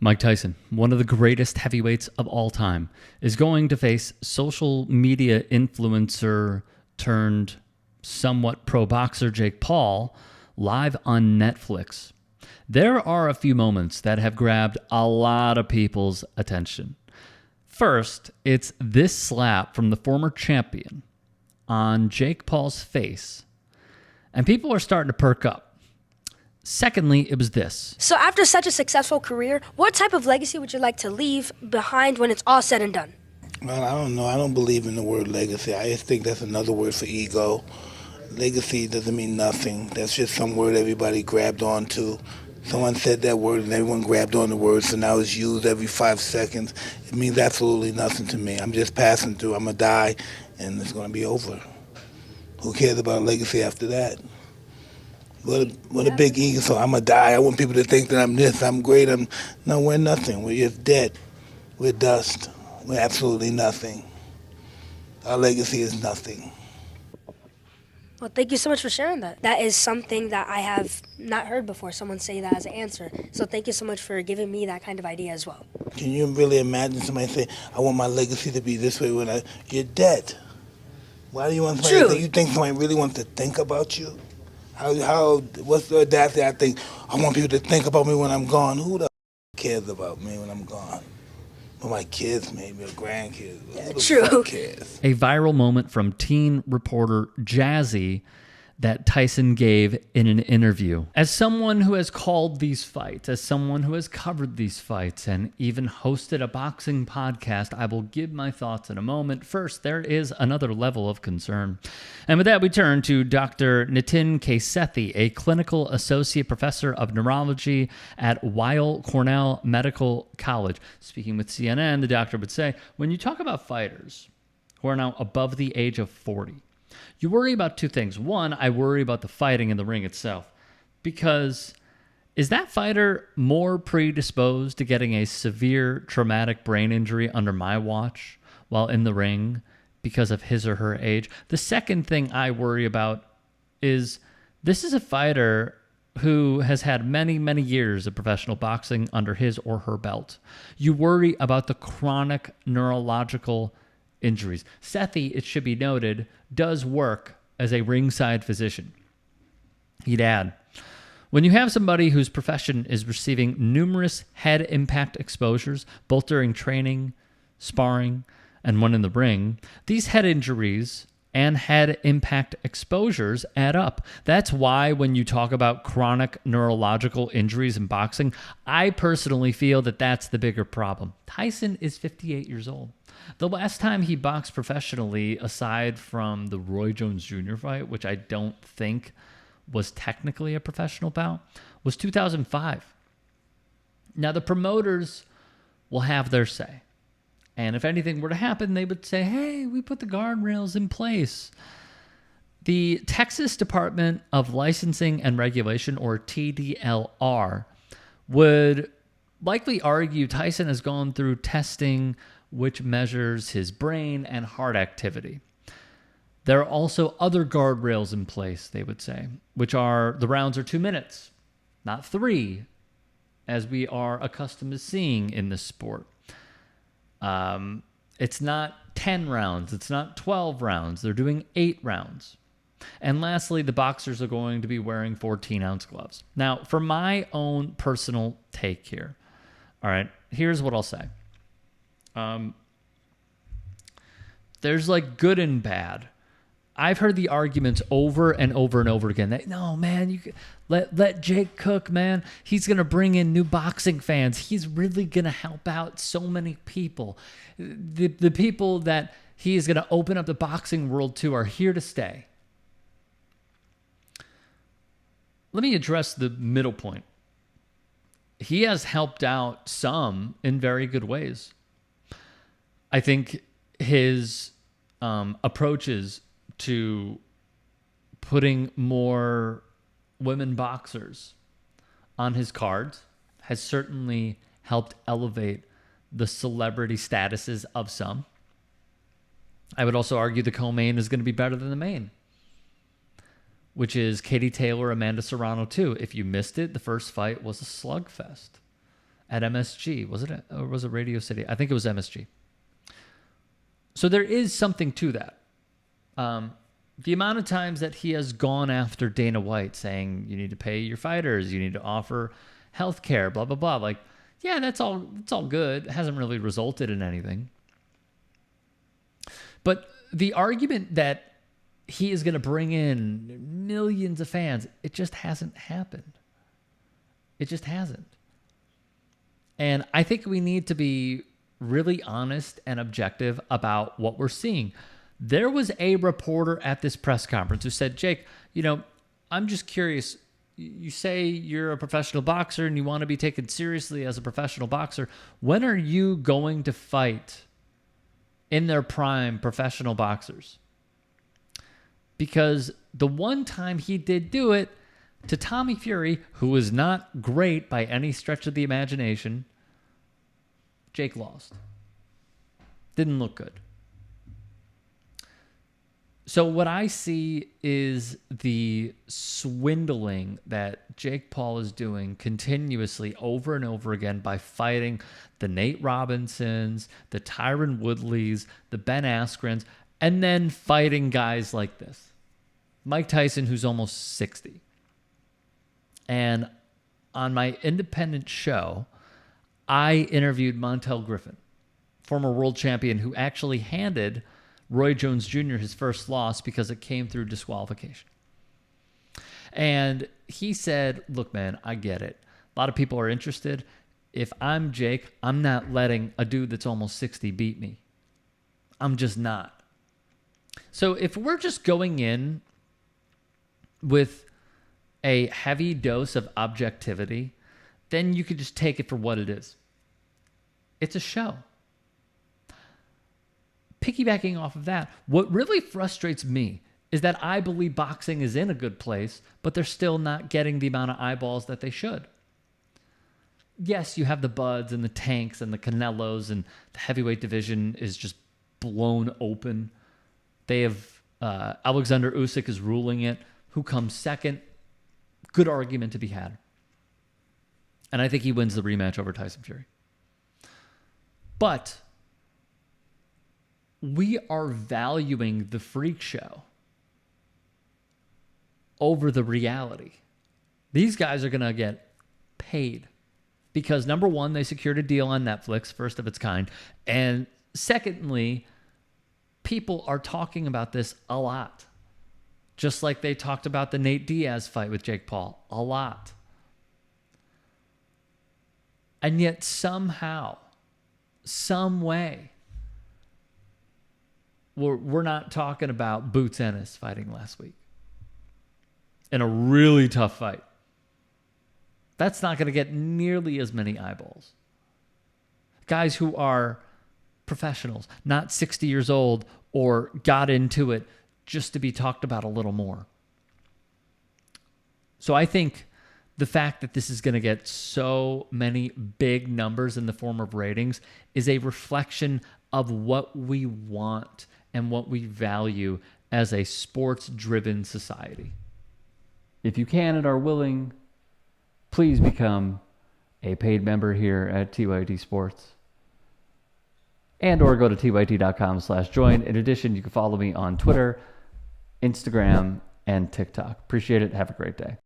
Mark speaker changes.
Speaker 1: Mike Tyson, one of the greatest heavyweights of all time, is going to face social media influencer turned somewhat pro boxer Jake Paul live on Netflix. There are a few moments that have grabbed a lot of people's attention. First, it's this slap from the former champion on Jake Paul's face, and people are starting to perk up. Secondly, it was this.
Speaker 2: So after such a successful career, what type of legacy would you like to leave behind when it's all said and done?
Speaker 3: Well, I don't know. I don't believe in the word legacy. I just think that's another word for ego. Legacy doesn't mean nothing. That's just some word everybody grabbed onto. Someone said that word and everyone grabbed on the word, so now it's used every 5 seconds. It means absolutely nothing to me. I'm just passing through. I'm going to die, and it's going to be over. Who cares about legacy after that? What a big ego. So I'm going to die. I want people to think that I'm this, I'm great. No, we're nothing. We're just dead. We're dust. We're absolutely nothing. Our legacy is nothing.
Speaker 2: Well, thank you so much for sharing that. That is something that I have not heard before, someone say that as an answer. So thank you so much for giving me that kind of idea as well.
Speaker 3: Can you really imagine somebody say, I want my legacy to be this way when you're dead? Why do you want somebody to think? You think somebody really wants to think about you? What's the audacity? I think, I want people to think about me when I'm gone. Who the cares about me when I'm gone? Well, my kids, maybe, or grandkids. Who the fuck cares?
Speaker 1: A viral moment from teen reporter Jazzy that Tyson gave in an interview. As someone who has called these fights, as someone who has covered these fights, and even hosted a boxing podcast, I will give my thoughts in a moment. First, there is another level of concern. And with that, we turn to Dr. Nitin K. Sethi, a clinical associate professor of neurology at Weill Cornell Medical College. Speaking with CNN, the doctor would say, when you talk about fighters who are now above the age of 40, you worry about two things. One, I worry about the fighting in the ring itself, because is that fighter more predisposed to getting a severe traumatic brain injury under my watch while in the ring because of his or her age? The second thing I worry about is this is a fighter who has had many, many years of professional boxing under his or her belt. You worry about the chronic neurological injuries. Sethi, it should be noted, does work as a ringside physician. He'd add, when you have somebody whose profession is receiving numerous head impact exposures, both during training, sparring, and when in the ring, these head injuries and head impact exposures add up. That's why when you talk about chronic neurological injuries in boxing, I personally feel that that's the bigger problem. Tyson is 58 years old. The last time he boxed professionally, aside from the Roy Jones Jr. fight, which I don't think was technically a professional bout, was 2005. Now, the promoters will have their say. And if anything were to happen, they would say, hey, we put the guardrails in place. The Texas Department of Licensing and Regulation, or TDLR, would likely argue Tyson has gone through testing which measures his brain and heart activity. There are also other guardrails in place, they would say, which are the rounds are 2 minutes, not 3, as we are accustomed to seeing in this sport. It's not 10 rounds. It's not 12 rounds. They're doing 8 rounds. And lastly, the boxers are going to be wearing 14-ounce gloves. Now, for my own personal take here, all right, here's what I'll say. There's like good and bad. I've heard the arguments over and over and over again that, no, man, you let Jake cook, man. He's going to bring in new boxing fans. He's really going to help out so many people. The people that he is going to open up the boxing world to are here to stay. Let me address the middle point. He has helped out some in very good ways. I think his approaches to putting more women boxers on his cards has certainly helped elevate the celebrity statuses of some. I would also argue the co-main is going to be better than the main, which is Katie Taylor, Amanda Serrano 2. If you missed it, the first fight was a slugfest. at MSG. Was it, or was it Radio City? I think it was MSG. So there is something to that. The amount of times that he has gone after Dana White saying, you need to pay your fighters, you need to offer health care, blah, blah, blah. Like, yeah, that's all good. It hasn't really resulted in anything. But the argument that he is going to bring in millions of fans, it just hasn't happened. It just hasn't. And I think we need to be really honest and objective about what we're seeing. There was a reporter at this press conference who said, Jake, I'm just curious. You say you're a professional boxer and you want to be taken seriously as a professional boxer. When are you going to fight in their prime professional boxers? Because the one time he did do it to Tommy Fury, who was not great by any stretch of the imagination, Jake lost. Didn't look good. So what I see is the swindling that Jake Paul is doing continuously over and over again by fighting the Nate Robinsons, the Tyron Woodleys, the Ben Askrens, and then fighting guys like this. Mike Tyson, who's almost 60. And on my independent show, I interviewed Montel Griffin, former world champion, who actually handed Roy Jones Jr. his first loss because it came through disqualification. And he said, look, man, I get it. A lot of people are interested. If I'm Jake, I'm not letting a dude that's almost 60 beat me. I'm just not. So if we're just going in with a heavy dose of objectivity, then you could just take it for what it is. It's a show. Piggybacking off of that, what really frustrates me is that I believe boxing is in a good place, but they're still not getting the amount of eyeballs that they should. Yes, you have the Buds and the Tanks and the Canelos, and the heavyweight division is just blown open. They have Alexander Usyk is ruling it. Who comes second? Good argument to be had. And I think he wins the rematch over Tyson Fury. But we are valuing the freak show over the reality. These guys are going to get paid because, number one, they secured a deal on Netflix, first of its kind. And secondly, people are talking about this a lot. Just like they talked about the Nate Diaz fight with Jake Paul a lot. And yet somehow, some way, we're not talking about Boots Ennis fighting last week in a really tough fight. That's not going to get nearly as many eyeballs. Guys who are professionals, not 60 years old, or got into it just to be talked about a little more. So I think the fact that this is going to get so many big numbers in the form of ratings is a reflection of what we want and what we value as a sports-driven society. If you can and are willing, please become a paid member here at TYT Sports. And or go to tyt.com/join. In addition, you can follow me on Twitter, Instagram, and TikTok. Appreciate it. Have a great day.